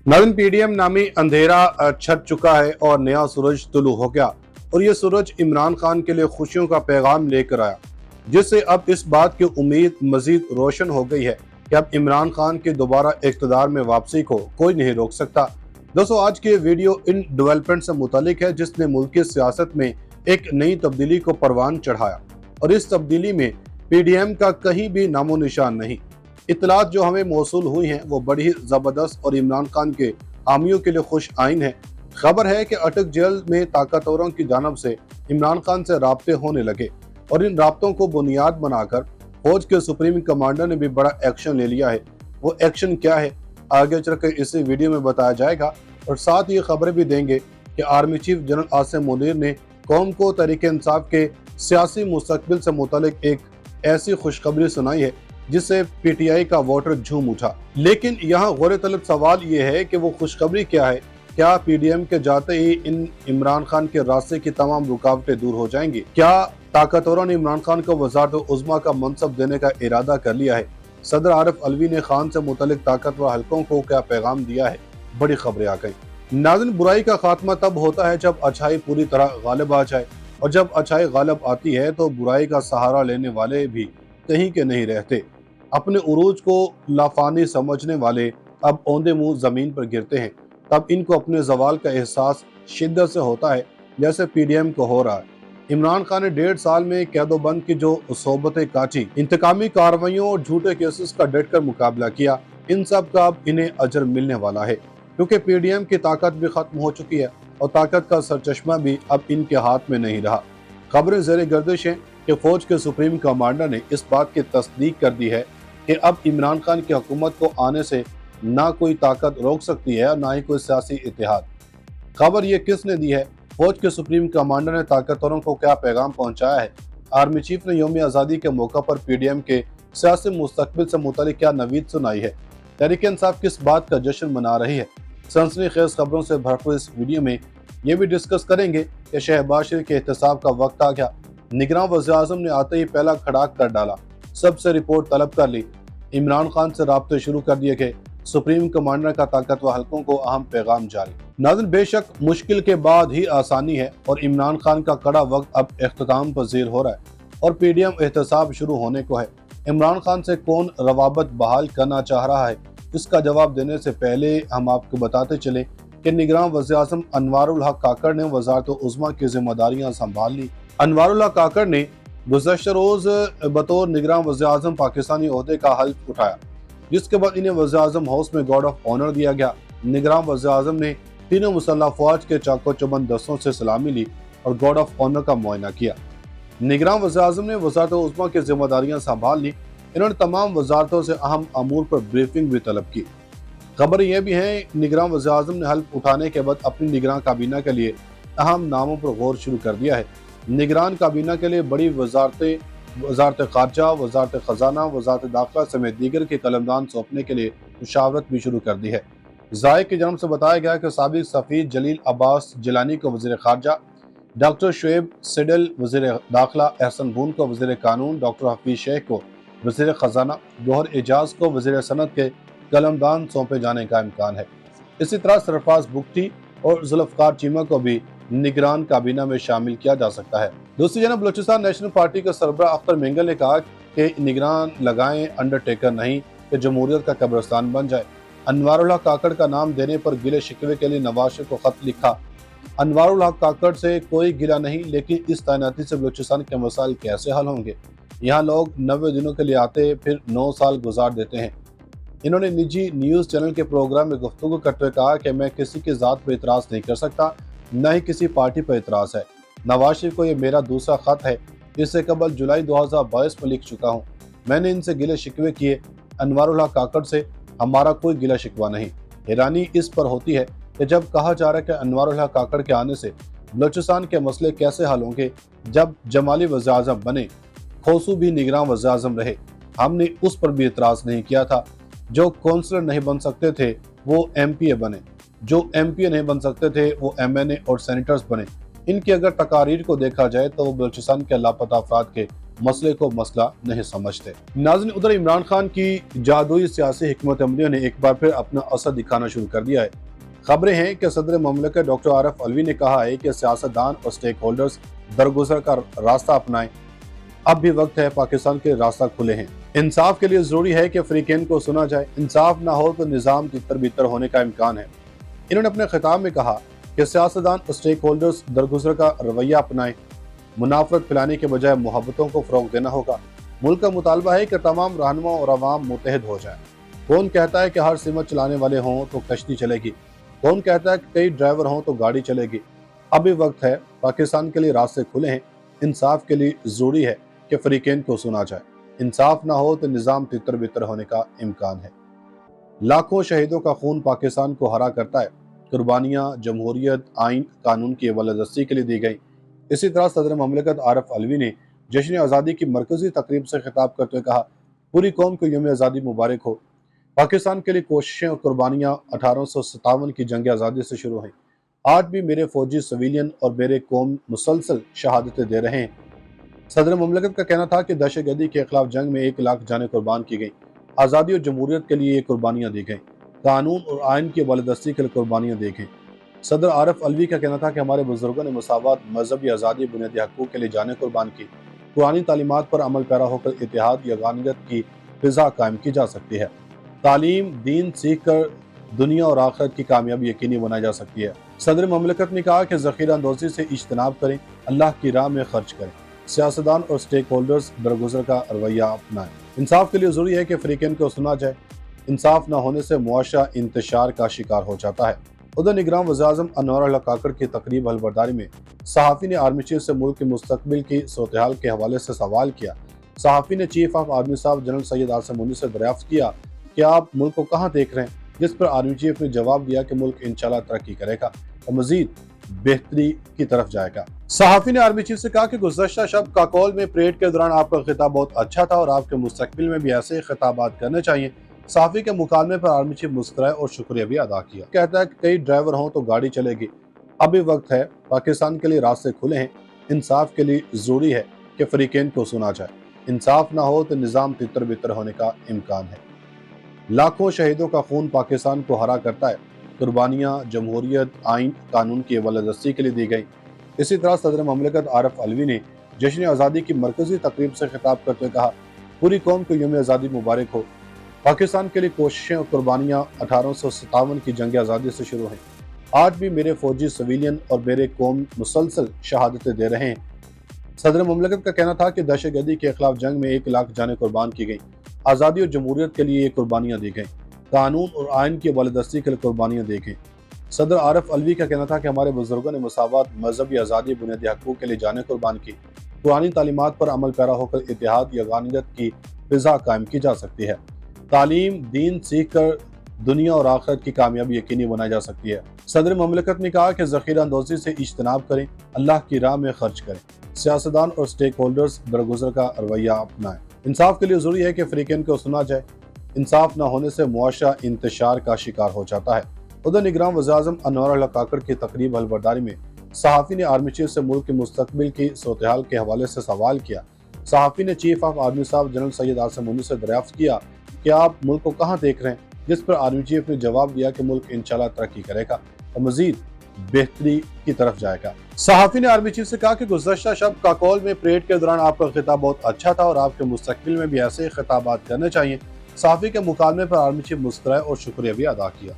नाज़रीन, पीडीएम नामी अंधेरा छट चुका है और नया सूरज तुलू हो गया। और ये सूरज इमरान खान के लिए खुशियों का पैगाम लेकर आया, जिससे अब इस बात की उम्मीद मजीद रोशन हो गई है कि अब इमरान खान की दोबारा इक़्तिदार में वापसी को कोई नहीं रोक सकता। दोस्तों, आज की वीडियो इन डेवलपमेंट से मुतालिक है जिसने मुल्क की सियासत में एक नई तब्दीली को परवान चढ़ाया, और इस तब्दीली में पीडीएम का कहीं भी नामो निशान नहीं। इत्तलात जो हमें मौसूल हुई हैं वो बड़ी ही ज़बरदस्त और इमरान खान के हामियों के लिए खुश आइन है। खबर है कि अटक जेल में ताकतवरों की जानब से इमरान खान से राब्ते होने लगे, और इन राब्तों को बुनियाद बनाकर फौज के सुप्रीम कमांडर ने भी बड़ा एक्शन ले लिया है। वो एक्शन क्या है, आगे चलकर इसी वीडियो में बताया जाएगा। और साथ ये खबरें भी देंगे कि army chief general Asim Munir ने कौम को तहरीक इंसाफ के सियासी मुस्तकबिल से मुतालिक एक ऐसी खुशखबरी सुनाई है जिससे पीटीआई का वोटर झूम उठा। लेकिन यहाँ गौर तलब सवाल ये है कि वो खुशखबरी क्या है। क्या पीडीएम के जाते ही इन इमरान खान के रास्ते की तमाम रुकावटें दूर हो जाएंगी? क्या ताकतवरों ने इमरान खान को वज़ारत उज़्मा का मनसब देने का इरादा कर लिया है? सदर आरिफ अलवी ने खान से मुतल्लिक ताकतवर हलकों को क्या पैगाम दिया है? बड़ी खबरें आ गई। नाज़रीन, बुराई का खात्मा तब होता है जब अच्छाई पूरी तरह गालिब आ जाए, और जब अच्छाई गालिब आती है तो बुराई का सहारा लेने वाले भी कहीं के नहीं रहते। अपने उरूज को लाफानी समझने वाले अब औंधे मुंह जमीन पर गिरते हैं। तब इनको अपने जवाल का एहसास शिद्दत से होता है, जैसे पीडीएम को हो रहा है। इमरान खान ने 1.5 साल में कैदोबंद की जो सोबतें काटी, इंतकामी कार्रवाइयों और झूठे केसेस का डट कर मुकाबला किया, इन सब का अब इन्हें अजर मिलने वाला है, क्योंकि पीडीएम की ताकत भी खत्म हो चुकी है और ताकत का सरचश्मा भी अब इनके हाथ में नहीं रहा। खबरें ज़ेर गर्दिश हैं कि फौज के सुप्रीम कमांडर ने इस बात की तस्दीक कर दी है कि अब इमरान खान की हुकूमत को आने से ना कोई ताकत रोक सकती है और ना ही कोई सियासी इत्तेहाद। खबर ये किसने दी है? फौज के सुप्रीम कमांडर ने ताकतवरों को क्या पैगाम पहुंचाया है? आर्मी चीफ ने यौम आज़ादी के मौका पर पीडीएम के सियासी मुस्तकबिल से मुतालिक क्या नवीद सुनाई है? तहरीक इंसाफ किस बात का जश्न मना रही है? सनसनीखेज खबरों से भरपूर इस वीडियो में ये भी डिस्कस करेंगे कि शहबाज शरीफ के एहतसाब का वक्त आ गया। निगरान वज़ीर-ए-आज़म ने आते ही पहला खड़ाक कर डाला, सबसे रिपोर्ट तलब कर ली, इमरान खान से राब्ते शुरू कर दिए गए, सुप्रीम कमांडर का ताकतवर हलकों को अहम पैगाम जारी। नाज़रीन, बेशक मुश्किल के बाद ही आसानी है, और इमरान खान का कड़ा वक्त अब इख्तिताम पजीर हो रहा है और पीडीएम एहतसाब शुरू होने को है। इमरान खान से कौन रवाबत बहाल करना चाह रहा है, इसका जवाब देने से पहले हम आपको बताते चले कि निगरान वज़ीर-ए-आज़म अनवारुल हक काकड़ ने वज़ारत उज़्मा की जिम्मेदारियां संभाल ली। अनवारुल हक काकड़ ने गुज़श्ता रोज बतौर निगरान वज़ीर-ए-आज़म पाकिस्तानी ओहदे का हल्फ उठाया, जिसके बाद इन्हें वज़ीर-ए-आज़म हाउस में गार्ड ऑफ ऑनर दिया गया। निगरान वज़ीर-ए-आज़म ने तीनों मुसल्लह फ़ौज के चाको चौबंद दस्तों से सलामी ली और गार्ड ऑफ ऑनर का मुआयना किया। निगरान वज़ीर-ए-आज़म ने वज़ारत उज़्मा की जिम्मेदारियां संभाल ली। इन्होंने तमाम वज़ारतों से अहम अमूर पर ब्रीफिंग भी तलब की। खबर यह भी है, निगरान वज़ीर-ए-आज़म ने हल्फ उठाने के बाद अपनी निगरान काबीना के लिए अहम नामों पर गौर शुरू कर दिया है। निगरान काबीना के लिए बड़ी वज़ारतें, वज़ारत ख़ारजा, वज़ारत ख़ज़ाना, वज़ारत दाखिला समेत दीगर के कलमदान सौंपने के लिए मुशावरत भी शुरू कर दी है। ज़ाय की जानब से बताया गया कि साबिक़ सफ़ीर जलील अब्बास जिलानी को वज़ीर ख़ारजा, डॉक्टर शुएब सिडल वज़ीर दाखिला, एहसन बून को वज़ीर कानून, डॉक्टर हफीज़ शेख को वज़ीर ख़ज़ाना, गौहर एजाज को वज़ीर सनत के कलमदान सौंपे जाने का इम्कान है। इसी तरह सरफराज बुख्ती और जुल्फ़िकार चीमा को भी निगरान काबीना में शामिल किया जा सकता है। दूसरी जानब बलूचिस्तान नेशनल पार्टी के सरबराह अख्तर मेंगल ने कहा कि निगरान लगाएं, अंडरटेकर नहीं कि जमहूरियत का कब्रिस्तान बन जाए। अनवारुल हक काकड़ का नाम देने पर गिले शिकवे के लिए नवाज शरीफ को खत लिखा। अनवारुल हक काकड़ से कोई गिला नहीं, लेकिन इस तैनाती से बलूचिस्तान के मसाइल कैसे हल होंगे? यहाँ लोग 90 दिनों के लिए आते फिर 9 साल गुजार देते हैं। इन्होंने निजी न्यूज़ चैनल के प्रोग्राम में गुफ्तगू करते हुए कहा कि मैं किसी की ज़ात पर इतराज़ नहीं कर सकता, न ही किसी पार्टी पर इतराज़ है। नवाज शरीफ को ये मेरा दूसरा ख़त है, इससे कबल जुलाई 2022 में लिख चुका हूँ। मैंने इनसे गिले शिकवे किए, अनवारुल हक काकड़ से हमारा कोई गिला शिकवा नहीं। हैरानी इस पर होती है कि जब कहा जा रहा है कि अनवारुल हक काकड़ के आने से बलूचिस्तान के मसले कैसे हल होंगे, जब जमाली वज़ीर-ए-आज़म बने, खोसू भी निगरान वज़ीर-ए-आज़म रहे, हमने उस पर भी इतराज़ नहीं किया था। जो कौंसलर नहीं बन सकते थे वो एमपीए बने, जो एमपीए नहीं बन सकते थे वो एमएनए और सेनेटर्स बने। इनकी अगर तकारीर को देखा जाए तो वो बलूचिस्तान के लापता अफराद के मसले को मसला नहीं समझते। नाज़रीन, उधर इमरान खान की जादुई सियासी हिकमत अमलियों ने एक बार फिर अपना असर दिखाना शुरू कर दिया है। खबरें हैं कि सदर ममलकत डॉक्टर आरिफ अलवी ने कहा है कि सियासतदान और स्टेक होल्डर्स दरगुजर का रास्ता अपनाएं। अब भी वक्त है, पाकिस्तान के रास्ता खुले हैं। इंसाफ के लिए जरूरी है कि अफ्रीकन को सुना जाए। इंसाफ ना हो तो निज़ाम तितर बितर होने का इम्कान है। इन्होंने अपने खिताब में कहा कि सियासतदान और स्टेक होल्डर्स दरगुजर का रवैया अपनाएं। मुनाफरत फैलाने के बजाय मोहब्बतों को फ़रोग़ देना होगा। मुल्क का मुतालबा है कि तमाम रहनुमा और अवाम मुत्तहिद हो जाए। कौन कहता है कि हर सिमत चलाने वाले हों तो कश्ती चलेगी, कौन कहता है कि कई ड्राइवर हों तो गाड़ी चलेगी। अभी वक्त है, पाकिस्तान के लिए रास्ते खुले हैं। इंसाफ के लिए जरूरी है कि फरीकैन को सुना जाए। इंसाफ ना हो तो निज़ाम तितर बितर होने का इम्कान है। लाखों शहीदों का खून पाकिस्तान को हरा करता है। कुर्बानियाँ जमहूरियत, आइन, कानून की बालादस्ती के लिए दी गई। इसी तरह सदर ममलकत आरिफ अलवी ने जश्न आज़ादी की मरकजी तकरीब से खिताब करते हुए कहा, पूरी कौम को यौम आज़ादी मुबारक हो। पाकिस्तान के लिए कोशिशें और कुर्बानियाँ 1857 की जंग आज़ादी से शुरू हुई। आज भी मेरे फौजी, सिविलियन और मेरे कौम मुसलसल शहादतें दे रहे हैं। सदर ममलकत का कहना था कि दहशतगर्दी के खिलाफ जंग में 1 लाख जानें कुर्बान की गई। आज़ादी और जमहूरियत के लिए ये कुर्बानियाँ दी गई। कानून और आइन की बालादस्ती के लिए कुर्बानियाँ दी गई। सदर आरिफ अलवी का कहना था कि हमारे बुजुर्गों ने मसावत, मजहबी आज़ादी, बुनियादी हकूक़ के लिए जानें कुर्बान की। पुरानी तालीमात पर अमल पैरा होकर इत्तेहाद या यगानियत की फ़िज़ा कायम की जा सकती है। तालीम, दीन सीख कर दुनिया और आखिरत की कामयाबी यकीनी बनाई जा सकती है। सदर ममलकत ने कहा कि ज़ख़ीरा अंदोज़ी से इज्तनाब करें, अल्लाह की राह में खर्च करें। सियासतदान और स्टेक होल्डर्स दरगुजर का रवैया अपनाएं। इंसाफ के लिए ज़रूरी है कि अफ्रीकन को सुना जाए। इंसाफ न होने से मुआशरा इंतशार का शिकार हो जाता है। उधर निगरान वज़ीर-ए-आज़म अनवर काकड़ की तकरीब हलबर्दारी में सहाफ़ी ने आर्मी चीफ से मुल्क के मुस्तकबिल की सूरत-ए-हाल के हवाले से सवाल किया। सहाफ़ी ने चीफ ऑफ आर्मी साहब जनरल सैयद आसिम मुनीर से दरियाफ्त किया कि आप मुल्क को कहाँ देख रहे हैं, जिस पर आर्मी चीफ ने जवाब दिया कि मुल्क इंशाल्लाह तरक्की करेगा और मजीद बेहतरी की तरफ जाएगा। सहाफ़ी ने आर्मी चीफ से कहा कि गुज़श्ता शब काकोल में परेड के दौरान आपका खिताब बहुत अच्छा था और आपके मुस्तकबिल में भी ऐसे खिताबात करने चाहिए। सहाफ़ी के मुकालमे पर आर्मी चीफ मुस्कुराए और शुक्रिया भी अदा किया। कहता है कि कई ड्राइवर हों तो गाड़ी चलेगी। अभी वक्त है, पाकिस्तान के लिए रास्ते खुले हैं। इंसाफ के लिए जरूरी है कि फरीकैन को सुना जाए। इंसाफ ना हो तो निज़ाम तितर बितर होने का इम्कान है। लाखों शहीदों का खून पाकिस्तान को हरा करता है। कुर्बानियाँ जमहूरियत, आइन, कानून की बालादस्ती के लिए दी गई। इसी तरह सदर ममलकत आरिफ अलवी ने जश्न आज़ादी की मरकजी तकरीब से खिताब करते हुए कहा, पूरी कौम को यौम आज़ादी मुबारक हो। पाकिस्तान के लिए कोशिशें और कुर्बानियाँ 1857 की जंग आज़ादी से शुरू हुई। आज भी मेरे फौजी, सिविलियन और मेरे कौम मुसलसल शहादतें दे रहे हैं। सदर ममलकत का कहना था कि दहशतगर्दी के खिलाफ जंग में 1 लाख जानें कुर्बान की गई। आज़ादी और जमहूरियत के लिए ये कुर्बानियाँ दी गई। कानून और आइन की बालादस्ती के लिए कुर्बानियाँ दी गई। सदर आरिफ अलवी का कहना था कि हमारे बुजुर्गों ने मसावत, मजहबी आज़ादी, बुनियादी हकूक़ के लिए जानें कुर्बान की। पुरानी तालीमात पर अमल पैरा होकर इत्तेहाद या यगानियत की फ़िज़ा कायम की जा सकती है। तालीम, दीन सीख कर दुनिया और आखिरत की कामयाबी यकीनी बनाई जा सकती है। सदर ममलकत ने कहा कि ज़ख़ीरा अंदोज़ी से इज्तनाब करें, अल्लाह की राह में खर्च करें। सियासतदान और स्टेक होल्डर्स दरगुजर का रवैया अपनाएं। इंसाफ के लिए ज़रूरी है कि अफ्रीकन को सुना जाए। इंसाफ न होने से मुआशरा इंतशार का शिकार हो जाता है। उधर निगरान वज़ीर-ए-आज़म अनवर काकड़ की तकरीब हलबर्दारी में सहाफ़ी ने आर्मी चीफ से मुल्क के मुस्तकबिल की सूरत-ए-हाल के हवाले से सवाल किया। सहाफ़ी ने चीफ ऑफ आर्मी साहब जनरल सैयद आसिम मुनीर से दरियाफ्त किया कि आप मुल्क को कहाँ देख रहे हैं, जिस पर आर्मी चीफ ने जवाब दिया कि मुल्क इंशाल्लाह तरक्की करेगा और मजीद बेहतरी की तरफ जाएगा। सहाफ़ी ने आर्मी चीफ से कहा कि गुज़श्ता शब काकोल में परेड के दौरान आपका खिताब बहुत अच्छा था और आपके मुस्तकबिल में भी ऐसे खिताबात करने चाहिए। सहाफ़ी के मुकालमे पर आर्मी चीफ मुस्कुराए और शुक्रिया भी अदा किया।